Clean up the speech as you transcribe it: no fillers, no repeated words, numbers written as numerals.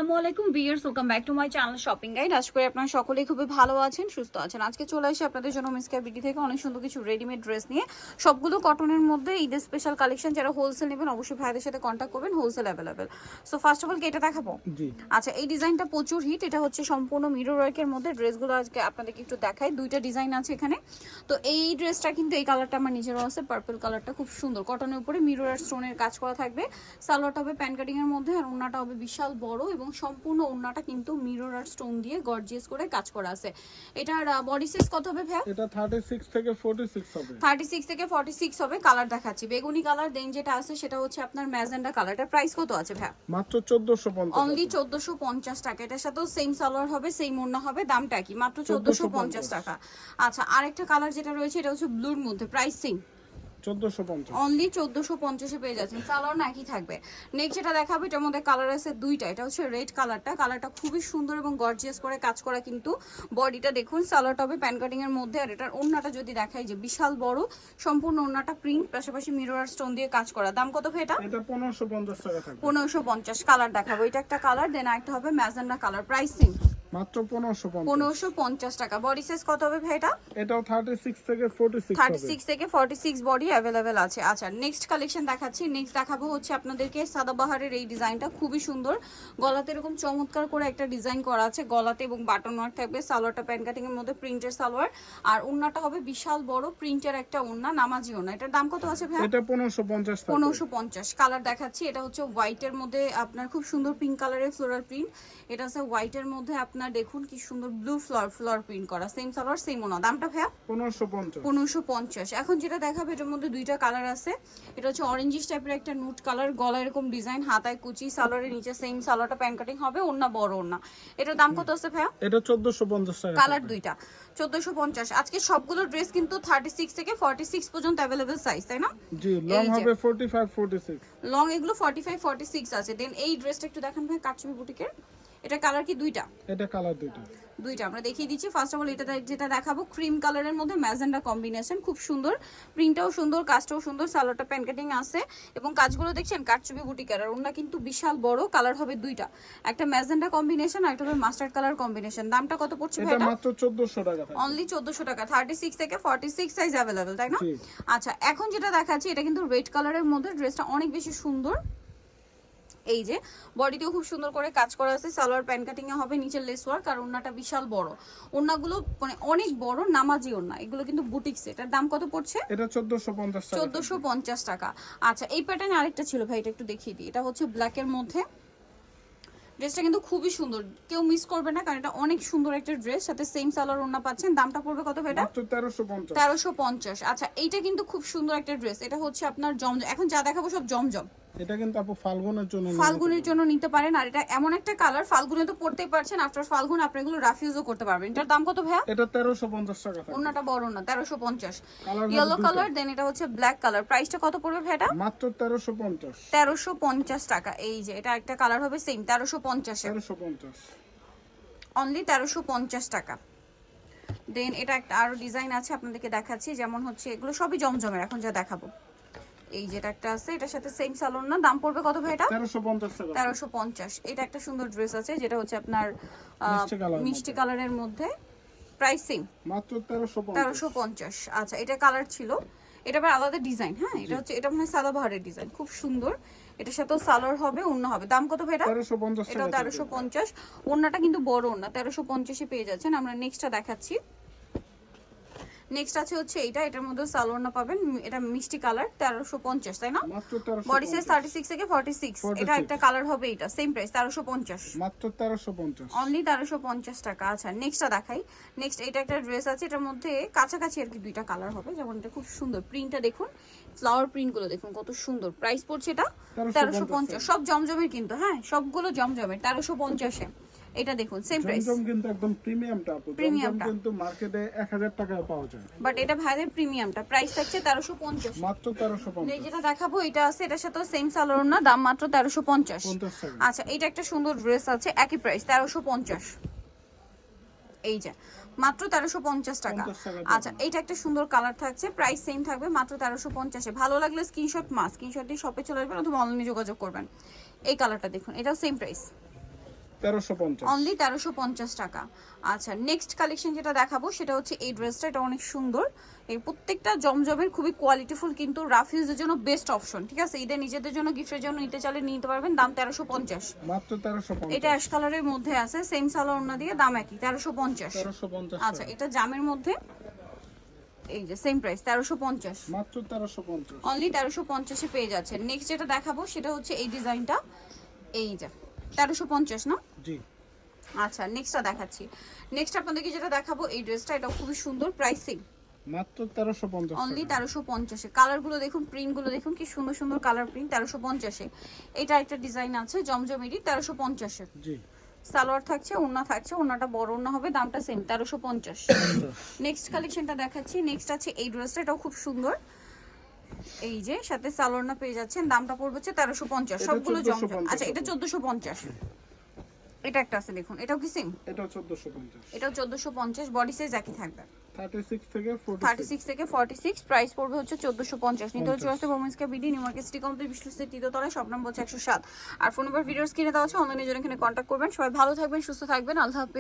আসসালামু আলাইকুম viewers, welcome back to my channel shopping guide. আশা করি আপনারা সকলেই খুবই ভালো আছেন, সুস্থ আছেন। আজকে চলে আসি আপনাদের জন্য মিসকেয়ার বিডি থেকে অনেক সুন্দর কিছু রেডিমেড ড্রেস নিয়ে, সবগুলো কটনের মধ্যে ঈদের স্পেশাল কালেকশন। যারা হোলসেল নেবেন অবশ্যই ভাইদের সাথে কন্ট্যাক্ট করবেন, wholesale available. So first of all কি এটা দেখাবো? জি আচ্ছা, এই ডিজাইনটা প্রচুর হিট। এটা হচ্ছে সম্পূর্ণ মিরর ওয়ার্কের মধ্যে। ড্রেসগুলো আজকে আপনাদেরকে একটু দেখাই, দুইটা ডিজাইন আছে এখানে। তো এই ড্রেসটা কিন্তু এই কালারটা আমার নিজেরও আছে, পার্পল কালারটা খুব সুন্দর। কটনের উপরে মিরর আর স্টোনের কাজ করা থাকবে। সালোয়ারটা হবে প্যান কাটিং এর মধ্যে, আর ওন্নাটা হবে বিশাল বড় এবং সম্পূর্ণ ওন্নাটা কিন্তু মিরর আর স্টোন দিয়ে গর্জিয়াস করে কাজ করা আছে। এটার বডি সাইজ কত হবে ভাই? এটা 36 থেকে 46 হবে। 36 থেকে 46 হবে। কালার দেখাচ্ছি বেগুনি কালার, দেন যেটা আছে সেটা হচ্ছে আপনার ম্যাজেন্ডা কালার। এটার প্রাইস কত আছে ভাই? মাত্র 1450। অনলি 1450 টাকা। এটার সাথেও সেম সালোয়ার হবে, সেম ওড়না হবে, দামটা কি? মাত্র 1450 টাকা। আচ্ছা, আরেকটা কালার যেটা রয়েছে এটা হচ্ছে ব্লুর মধ্যে, প্রাইস সেম 1450। অনলি 1450 এ পেয়ে যাচ্ছেন। সালোয়ার নাকি থাকবে। নেক্সট যেটা দেখাবো, এটার মধ্যে কালার আছে দুইটা। এটা হচ্ছে রেড কালারটা, কালারটা খুবই সুন্দর এবং গর্জিয়াস করে কাজ করা কিন্তু। বডিটা দেখুন, সালোয়ারটা হবে প্যান কাটিং এর মধ্যে। আর এটার ওড়নাটা যদি দেখাই যে বিশাল বড়, সম্পূর্ণ ওড়নাটা প্রিন্ট, পাশাপাশি মিরর আর স্টোন দিয়ে কাজ করা। দাম কত ভাই এটা? এটা 1550 টাকা থাকবে। 1550। কালার দেখাবো, এটা একটা কালার, দেন আরেকটা হবে ম্যাজেন্ডা কালার। প্রাইস সেম মাত্র 1550। 1550 টাকা। বডি সাইজ কত হবে ভাই এটা? এটাও 36 থেকে 46 হবে। 36 থেকে 46 বডি অ্যাভেলেবেল আছে। আচ্ছা, নেক্সট কালেকশন দেখাচ্ছি। নেক্সট দেখাবো হচ্ছে আপনাদেরকে সাদাবাহারের এই ডিজাইনটা, খুবই সুন্দর। গলাতে এরকম চমৎকার করে একটা ডিজাইন করা আছে গলাতে, এবং বাটন ওয়ার্ক থাকবে। সালোয়ারটা প্যান কাটিং এর মধ্যে প্রিন্টের সালোয়ার, আর ওন্নাটা হবে বিশাল বড় প্রিন্টের একটা ওন্না, নামাজি ওন্না। এটার দাম কত আছে ভাই? এটা 1550 টাকা। 1550। কালার দেখাচ্ছি, এটা হচ্ছে হোয়াইটের মধ্যে আপনার খুব সুন্দর পিঙ্ক কালারের ফ্লোরাল প্রিন্ট। এটা আছে হোয়াইটের মধ্যে আপনার দেখুন কি সুন্দর ব্লু ফ্লোর প্রিন্ট করা, সেম সালোয়ার সেম ওনা। দামটা ভাইয়া? 1550। 1550। এখন যেটা দেখাবো এটার মধ্যে দুইটা কালার আছে। এটা হচ্ছে অরেঞ্জিশ টাইপের একটা নুট কালার, গলা এরকম ডিজাইন, হাতায় কুচি, সালোয়ারের নিচে সেম সালোয়ারটা প্যান কাটিং হবে, ওন্না বড় ওন্না। এটার দাম কত আছে ভাইয়া? এটা 1450 টাকা। কালার দুইটা 1450। আজকে সবগুলো ড্রেস কিন্তু 36 থেকে 46 পর্যন্ত अवेलेबल সাইজ, তাই না? জি, লং হবে 45 46। লং এগুলো 45 46 আছে। দেন এই ড্রেসটা একটু দেখান ভাই, কাটছবি বুটিকের। এটা কালার কি দুইটা? এটা কালার দুইটা। দুইটা আমরা দেখিয়ে দিচ্ছি। ফার্স্ট অফ অল এটা যেটা দেখাবো ক্রিম কালারের মধ্যে ম্যাজেন্ডা কম্বিনেশন, খুব সুন্দর। প্রিন্টটাও সুন্দর, কাজটাও সুন্দর, সালোয়ারটা প্যান কাটিং আছে, এবং কাজগুলো দেখছেন কাটছবি বুটিকের। আর ওন্না কিন্তু বিশাল বড়। কালার হবে দুইটা, একটা ম্যাজেন্ডা কম্বিনেশন আর একটা হবে মাস্টার্ড কালার কম্বিনেশন। দামটা কত পড়ছে ভাই এটা এটা? মাত্র 1400 টাকা থাকবে। অনলি 1400 টাকা। 36 থেকে 46 সাইজ अवेलेबल, তাই না? জি। আচ্ছা, এখন যেটা দেখাচ্ছি এটা কিন্তু রেড কালারের মধ্যে। ড্রেসটা অনেক বেশি সুন্দর। এই যে বডিতেও খুব সুন্দর করে কাজ করা আছে, সালোয়ার প্যান কাটিং এ হবে, নিচে লেস ওয়ার্ক, আর ওন্নাটা বিশাল বড়। ওন্নাগুলো মানে অনেক বড়, নামাজি ওন্না। এগুলো কিন্তু বুটিক্স। এটার দাম কত পড়ছে? এটা 1450 টাকা। 1450 টাকা। আচ্ছা, এই প্যাটার্নে আরেকটা ছিল ভাই, এটা একটু দেখিয়ে দিই। এটা হচ্ছে ব্ল্যাক এর মধ্যে। ড্রেসটা কিন্তু খুবই সুন্দর, কেউ মিস করবে না, কারণ এটা অনেক সুন্দর একটা ড্রেস, সাথে সেম সালোয়ার ওন্না পাচ্ছেন। দামটা পড়বে কত ভাই এটা? মাত্র 1350। 1350। আচ্ছা, এইটা কিন্তু খুব সুন্দর একটা ড্রেস। এটা হচ্ছে আপনার জমজম। এখন যা দেখাবো সব জমজম। এটা কিন্তু আপু ফাল্গুনের জন্য ফাল্গুনের জন্য নিতে পারেন। আর এটা এমন একটা কালার, ফাল্গুনে তো পড়তেই পারছেন, আফটার ফাল্গুন আপনি এগুলো রাফিউজও করতে পারবেন। এটার দাম কত ভাইয়া? এটা 1350 টাকা থাকবে। ওন্নাটা বড় না, 1350। কালার ইয়েলো দুইটা। কালার, দেন এটা হচ্ছে ব্ল্যাক কালার। প্রাইসটা কত পড়বে ভাই এটা? মাত্র 1350। 1350 টাকা। এই যে এটা একটা কালার হবে সেম 1350 এ, 1350। অনলি 1350 টাকা। দেন এটা একটা আরো ডিজাইন আছে আপনাদেরকে দেখাচ্ছি, যেমন হচ্ছে এগুলো সবই জমজমের এখন যা দেখাবো। এই যেটা একটা আছে, এটার সাথে সেম সালোয়ার না। দাম পড়বে কত ভাই এটা? 1350 টাকা। 1350। এটা একটা সুন্দর ড্রেস আছে, যেটা হচ্ছে আপনার মিষ্টি মধ্যে। কালারের মধ্যে। প্রাইস সেম মাত্র 1350। 1350। আচ্ছা, এটা কালার ছিল, এটা আবার আলাদা ডিজাইন। হ্যাঁ, এটা হচ্ছে, এটা মনে হয় সাদাবাহারের ডিজাইন, খুব সুন্দর। এটার সাথেও সালোয়ার হবে, ওন্না হবে। দাম কত ভাই এটা? 1350 এটাও টাকা। 1350। ওন্নাটা কিন্তু বড় ওন্না, 1350 এ পেয়ে যাচ্ছেন। আমরা নেক্সটটা দেখাচ্ছি। নেক্সট আছে হচ্ছে এইটা, এটার মধ্যে সালোয়ার না পাবেন, এটা মিষ্টি কালার, 1350, তাই না? মাত্র 1350। বডি সাইজ 36 থেকে 46। এটা একটা কালার হবে, এটা সেম প্রাইস 1350। মাত্র 1350। অনলি 1350 টাকা। আচ্ছা, নেক্সটটা দেখাই। নেক্সট এটা একটা ড্রেস আছে, এটার মধ্যে কাছাকাছি আর কি দুইটা কালার হবে। যেমন এটা খুব সুন্দর, প্রিন্টটা দেখুন, ফ্লাওয়ার প্রিন্ট গুলো দেখুন কত সুন্দর। প্রাইস পড়ছে এটা 1350। সব জমজমের কিন্তু, হ্যাঁ সবগুলো জমজমের। 1350 এ এটা দেখুন, সেম প্রাইস। জমজম কিন্তু একদম প্রিমিয়ামটা আপু। জমজম কিন্তু মার্কেটে 1000 টাকায় পাওয়া যায়, বাট এটা ভাইদের প্রিমিয়ামটা। প্রাইস থাকছে 1350। মাত্র 1350। এই যেটা দেখাবো এটা আছে, এটার সাথে সেম সালোয়ার না, দাম মাত্র 1350। 50 টাকা। আচ্ছা, এটা একটা সুন্দর ড্রেস আছে, একই প্রাইস 1350। এই যে মাত্র 1350 টাকা। 50 টাকা। আচ্ছা, এইটা একটা সুন্দর কালার থাকছে, প্রাইস সেম থাকবে মাত্র 1350 এ। ভালো লাগলে স্ক্রিনশট স্ক্রিনশট দিয়ে শপে চলে আসবেন অথবা অনলাইনে যোগাযোগ করবেন। এই কালারটা দেখুন, এটাও সেম প্রাইস। 1350 অনলি 1350 টাকা। আচ্ছা নেক্সট কালেকশন যেটা দেখাবো সেটা হচ্ছে এই ড্রেসটা, এটা অনেক সুন্দর। এই প্রত্যেকটা জমজমের খুবই কোয়ালিটিফুল, কিন্তু রাফ ইউজের জন্য বেস্ট অপশন, ঠিক আছে? ঈদের নিজেদের জন্য গিফটের জন্য নিতে চাইলে নিতে পারবেন, দাম 1350 মাত্র 1350। এটা অ্যাশ কালারের মধ্যে আছে, সেম সালোয়ার ওড়না দিয়ে, দাম একই 1350। 1350। আচ্ছা এটা জামের মধ্যে, এই যে সেম প্রাইস 1350, মাত্র 1350। অনলি 1350 এ পেয়ে যাচ্ছেন। নেক্সট যেটা দেখাবো সেটা হচ্ছে এই ডিজাইনটা, এই যে 1350 না? জি। আচ্ছা নেক্সটটা দেখাচ্ছি। নেক্সট আপনাদেরকে যেটা দেখাবো এই ড্রেসটা, এটা খুবই সুন্দর, প্রাইসিং মাত্র 1350। অনলি 1350 এ। কালারগুলো দেখুন, প্রিন্টগুলো দেখুন, কি সুন্দর সুন্দর কালার প্রিন্ট, 1350 এ। এটা একটা ডিজাইন আছে জমজমেরই, 1350 এ। জি। সালোয়ার থাকছে, ওড়না থাকছে, ওড়নাটা বড় ওড়না হবে, দামটা সেম 1350। নেক্সট কালেকশনটা দেখাচ্ছি। নেক্সট আছে এই ড্রেসটা, এটাও খুব সুন্দর, এই যে সাথে সালোয়ারটা পেয়ে যাচ্ছেন, দামটা পড়বে হচ্ছে 1350, সবগুলো জমজম। আচ্ছা এটা 1450। এটা একটা আছে দেখুন, এটাও কি সেম? এটাও 1450। এটাও 1450, বডি সাইজ একই থাকবে, 36 থেকে 46। 36 থেকে 46, প্রাইস পড়বে হচ্ছে 1450। নিতে হচ্ছে ওয়াস্তে ওমেন্সকে BD New Market City Complex বিশ্বস্ত তৃতীয়তলায়, সব নাম্বার হচ্ছে 107। আর ফোন নাম্বার ভিডিওস কিনে দেওয়া আছে, অনলাইনে জন্য এখানে কন্ট্যাক্ট করবেন। সবাই ভালো থাকবেন, সুস্থ থাকবেন, আল্লাহ হাফেজ।